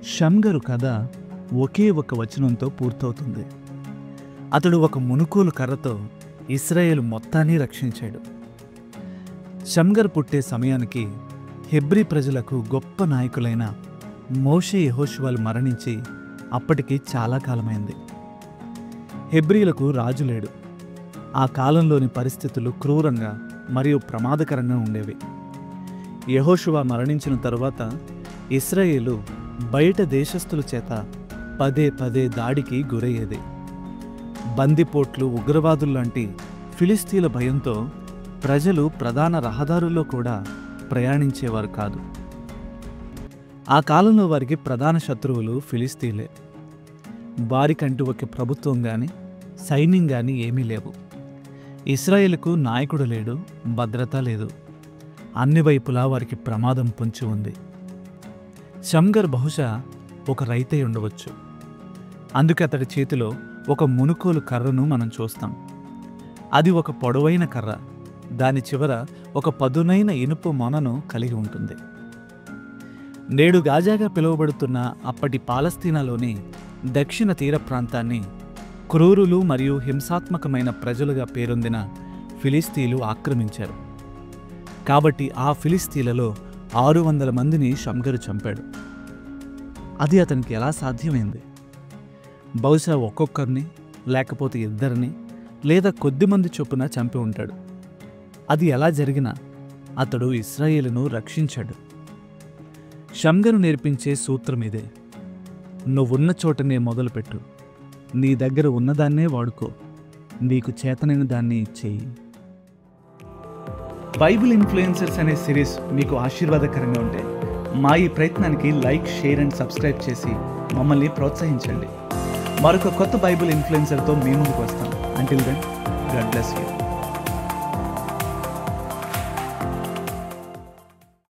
షమ్గరు కథ ఒకే ఒక వచనంతో పూర్తవుతుంది. అతడు ఒక మునుకోలు కర్రతో ఇశ్రాయేలు మొత్తాన్ని రక్షించాడు. షమ్గర్ పుట్టే సమయానికి హెబ్రీ ప్రజలకు గొప్ప నాయకులైన మోషే యెహోషువలు మరణించి అప్పటికి చాలా కాలమైంది. హెబ్రీలకు రాజు లేడు. ఆ కాలంలోని పరిస్థితులు క్రూరంగా మరియు ప్రమాదకరంగా ఉండేవి. యెహోషువ మరణించిన తరువాత ఇశ్రాయేలు బయట దేశస్థుల చేత పదే పదే దాడికి గురయ్యేది. బందిపోట్లు, ఉగ్రవాదుల్లాంటి ఫిలిస్తీన్ల భయంతో ప్రజలు ప్రధాన రహదారుల్లో కూడా ప్రయాణించేవారు కాదు. ఆ కాలంలో వారికి ప్రధాన శత్రువులు ఫిలిస్తీన్లే. వారికంటూ ఒక ప్రభుత్వం గాని సైన్యం గాని ఏమీ లేవు. ఇశ్రాయేలుకు నాయకుడు లేడు, భద్రత లేదు. అన్ని వైపులా వారికి ప్రమాదం పొంచి ఉంది. షమ్గర్ బహుశా ఒక రైతే ఉండవచ్చు. అందుకే అతడి చేతిలో ఒక మునుకోలు కర్రను మనం చూస్తాం. అది ఒక పొడవైన కర్ర. దాని చివర ఒక పదునైన ఇనుప మొనను కలిగి ఉంటుంది. నేడు గాజాగా పిలువబడుతున్న అప్పటి పాలస్తీనాలోని దక్షిణ తీర ప్రాంతాన్ని క్రూరులు మరియు హింసాత్మకమైన ప్రజలుగా పేరొందిన ఫిలిస్తీన్లు ఆక్రమించారు. కాబట్టి ఆ ఫిలిస్తీన్లలో 600 మందిని షమ్గరు చంపాడు. అది అతనికి ఎలా సాధ్యమైంది? బహుశా ఒక్కొక్కరిని, లేకపోతే ఇద్దరిని, లేదా కొద్దిమంది చొప్పున చంపి ఉంటాడు. అది ఎలా జరిగినా అతడు ఇశ్రాయేలును రక్షించాడు. షమ్గరు నేర్పించే సూత్రం ఇదే: నువ్వున్న చోటనే మొదలుపెట్టు. నీ దగ్గర ఉన్నదాన్నే వాడుకో. నీకు చేతనైన దాన్ని చెయ్యి. బైబిల్ ఇన్ఫ్లుయెన్సర్స్ అనే సిరీస్ మీకు ఆశీర్వాదకరంగా ఉంటే మా ఈ ప్రయత్నానికి లైక్, షేర్ అండ్ సబ్స్క్రైబ్ చేసి మమ్మల్ని ప్రోత్సహించండి. మరొక కొత్త బైబిల్ ఇన్ఫ్లుయెన్సర్తో మీ ముందుకు వస్తాం. Until then, God bless you.